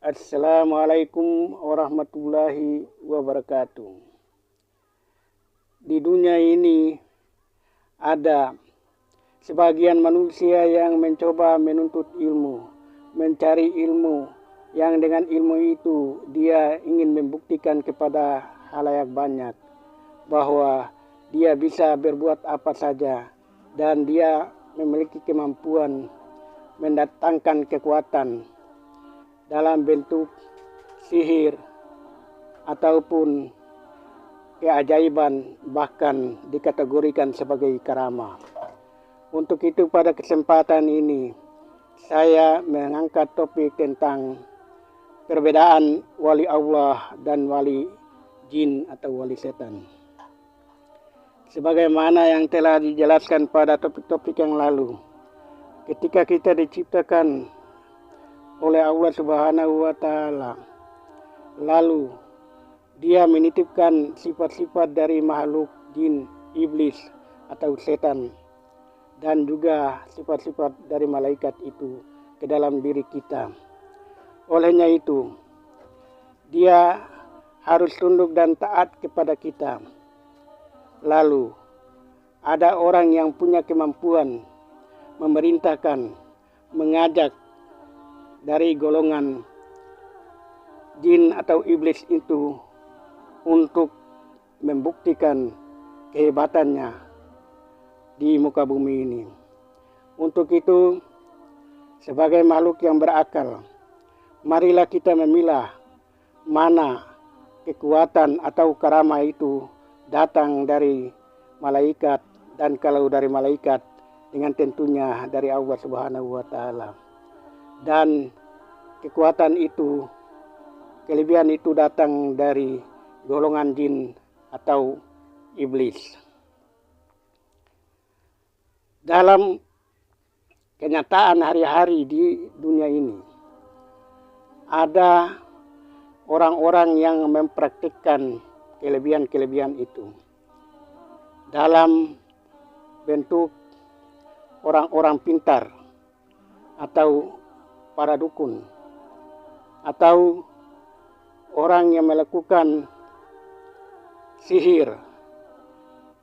Assalamualaikum warahmatullahi wabarakatuh. Di dunia ini ada sebagian manusia yang mencoba menuntut ilmu, mencari ilmu, yang dengan ilmu itu dia ingin membuktikan kepada halayak banyak bahwa dia bisa berbuat apa saja dan dia memiliki kemampuan mendatangkan kekuatan dalam bentuk sihir ataupun keajaiban, bahkan dikategorikan sebagai karamah. Untuk itu pada kesempatan ini saya mengangkat topik tentang perbedaan wali Allah dan wali jin atau wali setan. Sebagaimana yang telah dijelaskan pada topik-topik yang lalu, ketika kita diciptakan oleh Allah Subhanahu wa Ta'ala, lalu Dia menitipkan sifat-sifat dari makhluk jin, iblis atau setan, dan juga sifat-sifat dari malaikat itu ke dalam diri kita. Olehnya itu, Dia harus tunduk dan taat kepada kita. Lalu ada orang yang punya kemampuan memerintahkan, mengajak dari golongan jin atau iblis itu untuk membuktikan kehebatannya di muka bumi ini. Untuk itu, sebagai makhluk yang berakal, marilah kita memilah mana kekuatan atau karamah itu datang dari malaikat, dan kalau dari malaikat dengan tentunya dari Allah Subhanahu wa Ta'ala. Dan kekuatan itu, kelebihan itu datang dari golongan jin atau iblis. Dalam kenyataan hari-hari di dunia ini, ada orang-orang yang mempraktikkan kelebihan-kelebihan itu dalam bentuk orang-orang pintar atau para dukun, atau orang yang melakukan sihir,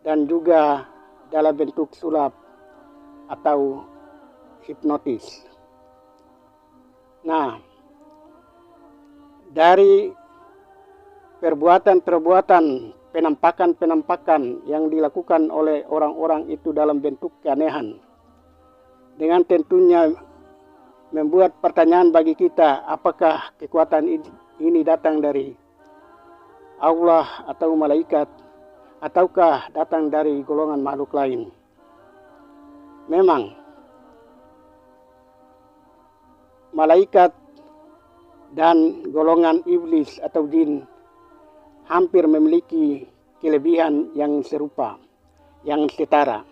dan juga dalam bentuk sulap atau hipnotis. Nah, dari perbuatan-perbuatan, penampakan-penampakan yang dilakukan oleh orang-orang itu dalam bentuk keanehan, dengan tentunya membuat pertanyaan bagi kita, apakah kekuatan ini datang dari Allah atau malaikat, ataukah datang dari golongan makhluk lain. Memang malaikat dan golongan iblis atau jin hampir memiliki kelebihan yang serupa, yang setara.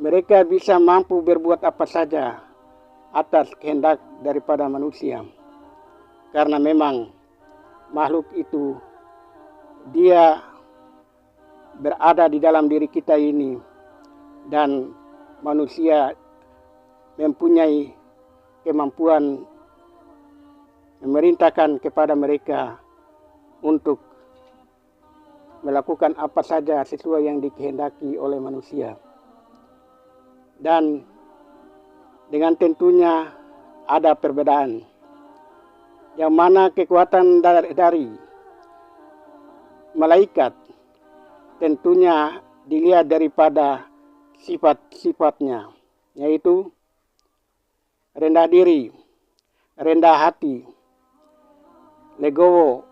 Mereka bisa mampu berbuat apa saja atas kehendak daripada manusia, karena memang makhluk itu dia berada di dalam diri kita ini, dan manusia mempunyai kemampuan memerintahkan kepada mereka untuk melakukan apa saja sesuai yang dikehendaki oleh manusia. Dan dengan tentunya ada perbedaan, yang mana kekuatan dari malaikat tentunya dilihat daripada sifat-sifatnya, yaitu rendah diri, rendah hati, legowo,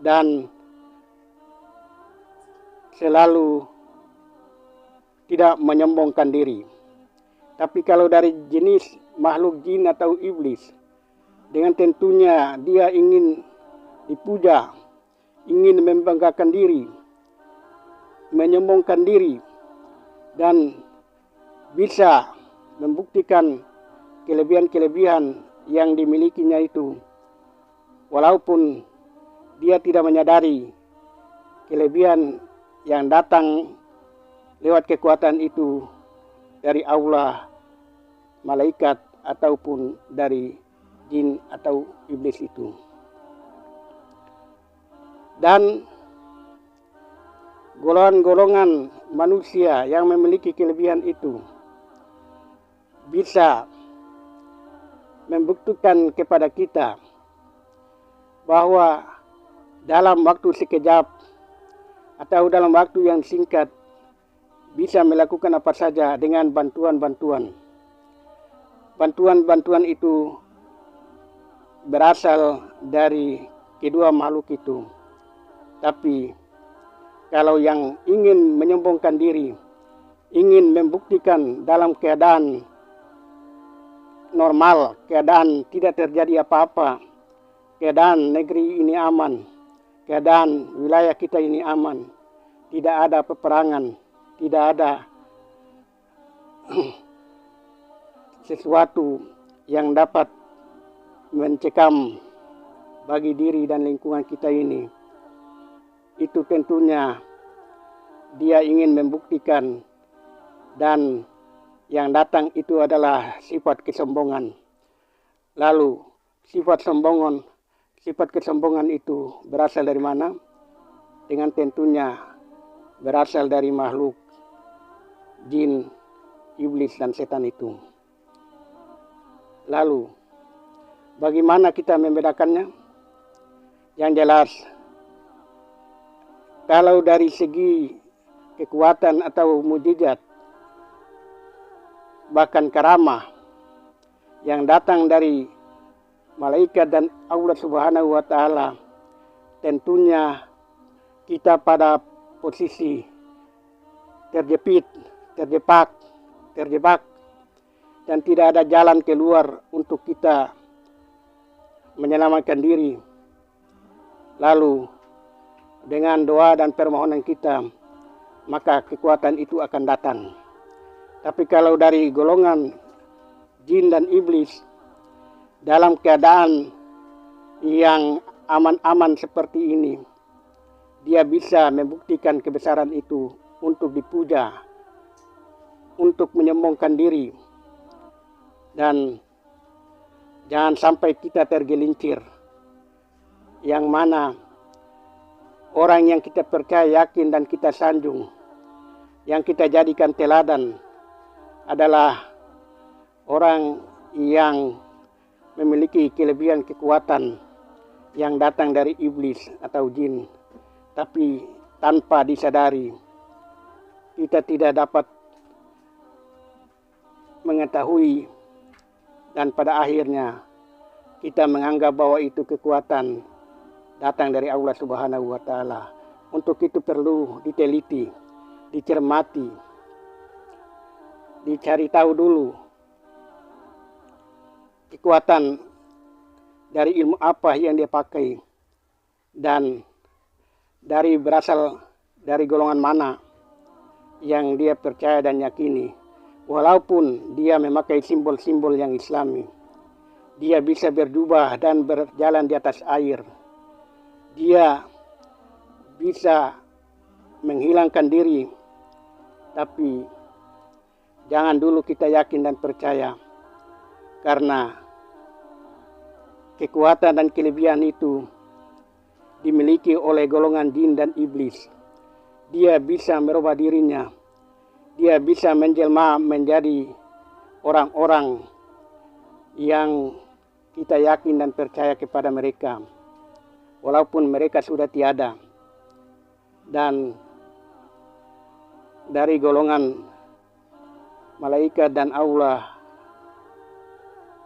dan selalu tidak menyombongkan diri. Tapi kalau dari jenis makhluk jin atau iblis, dengan tentunya dia ingin dipuja, ingin membanggakan diri, menyombongkan diri, dan bisa membuktikan kelebihan-kelebihan yang dimilikinya itu, walaupun dia tidak menyadari kelebihan yang datang lewat kekuatan itu dari Allah, malaikat, ataupun dari jin atau iblis itu. Dan golongan-golongan manusia yang memiliki kelebihan itu bisa membuktikan kepada kita bahwa dalam waktu sekejap atau dalam waktu yang singkat bisa melakukan apa saja dengan bantuan-bantuan. Bantuan-bantuan itu berasal dari kedua makhluk itu. Tapi kalau yang ingin menyombongkan diri, ingin membuktikan dalam keadaan normal, keadaan tidak terjadi apa-apa, keadaan negeri ini aman, keadaan wilayah kita ini aman, tidak ada peperangan, tidak ada sesuatu yang dapat mencekam bagi diri dan lingkungan kita ini. Itu tentunya dia ingin membuktikan, dan yang datang itu adalah sifat kesombongan. Lalu sifat kesombongan itu berasal dari mana? Dengan tentunya berasal dari makhluk jin, iblis, dan setan itu. Lalu bagaimana kita membedakannya? Yang jelas, kalau dari segi kekuatan atau mukjizat, bahkan karamah yang datang dari malaikat dan Allah Subhanahu wa Ta'ala, tentunya kita pada posisi terjebak, dan tidak ada jalan keluar untuk kita menyelamatkan diri. Lalu dengan doa dan permohonan kita, maka kekuatan itu akan datang. Tapi kalau dari golongan jin dan iblis, dalam keadaan yang aman-aman seperti ini, dia bisa membuktikan kebesaran itu untuk dipuja, untuk menyombongkan diri. Dan jangan sampai kita tergelincir, yang mana orang yang kita percaya, yakin, dan kita sanjung, yang kita jadikan teladan adalah orang yang memiliki kelebihan kekuatan yang datang dari iblis atau jin. Tapi tanpa disadari, kita tidak dapat mengetahui, dan pada akhirnya kita menganggap bahwa itu kekuatan datang dari Allah Subhanahu wa Ta'ala. Untuk itu perlu diteliti, dicermati, dicari tahu dulu kekuatan dari ilmu apa yang dia pakai, dan berasal dari golongan mana yang dia percaya dan yakini. Walaupun dia memakai simbol-simbol yang islami, dia bisa berjubah dan berjalan di atas air, dia bisa menghilangkan diri. Tapi jangan dulu kita yakin dan percaya, karena kekuatan dan kelebihan itu dimiliki oleh golongan jin dan iblis. Dia bisa merubah dirinya, dia bisa menjelma menjadi orang-orang yang kita yakin dan percaya kepada mereka, walaupun mereka sudah tiada. Dan dari golongan malaikat dan Allah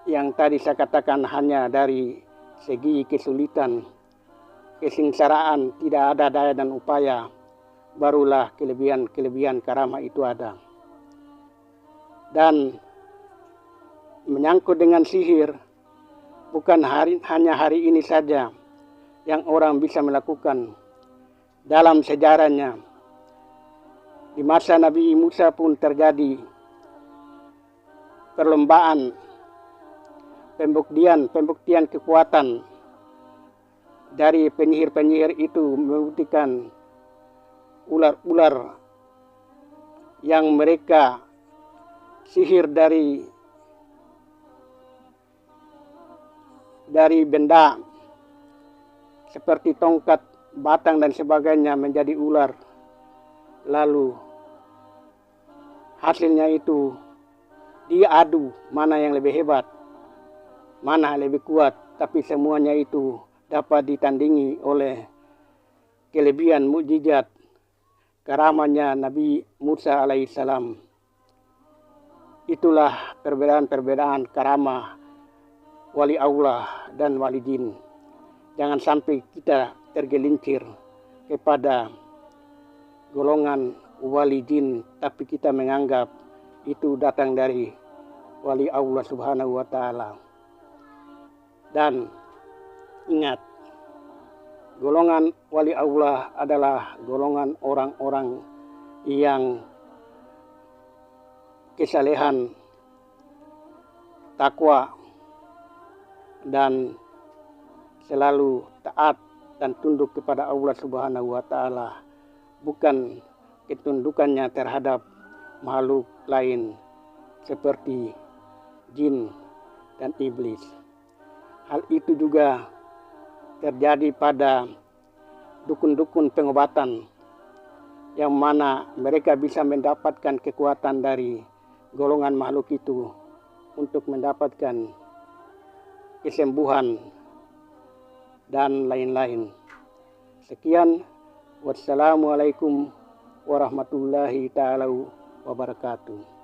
yang tadi saya katakan, hanya dari segi kesulitan, kesengsaraan, tidak ada daya dan upaya, barulah kelebihan karamah itu ada. Dan menyangkut dengan sihir, bukan hanya hari ini saja yang orang bisa melakukan. Dalam sejarahnya, di masa Nabi Musa pun terjadi perlombaan pembuktian kekuatan dari penyihir-penyihir itu, membuktikan ular-ular yang mereka sihir dari dari benda seperti tongkat, batang dan sebagainya menjadi ular. Lalu hasilnya itu dia adu mana yang lebih hebat, mana lebih kuat, tapi semuanya itu dapat ditandingi oleh kelebihan mukjizat karamahnya Nabi Musa alaihissalam. Itulah perbedaan-perbedaan karamah wali Allah dan wali jin. Jangan sampai kita tergelincir kepada golongan wali jin, tapi kita menganggap itu datang dari wali Allah subhanahu wa ta'ala. Dan ingat, golongan wali Allah adalah golongan orang-orang yang kesalehan, takwa, dan selalu taat dan tunduk kepada Allah subhanahu wa ta'ala, bukan ketundukannya terhadap makhluk lain seperti jin dan iblis. Hal itu juga terjadi pada dukun-dukun pengobatan, yang mana mereka bisa mendapatkan kekuatan dari golongan makhluk itu untuk mendapatkan kesembuhan dan lain-lain. Sekian, wassalamualaikum warahmatullahi ta'ala wabarakatuh.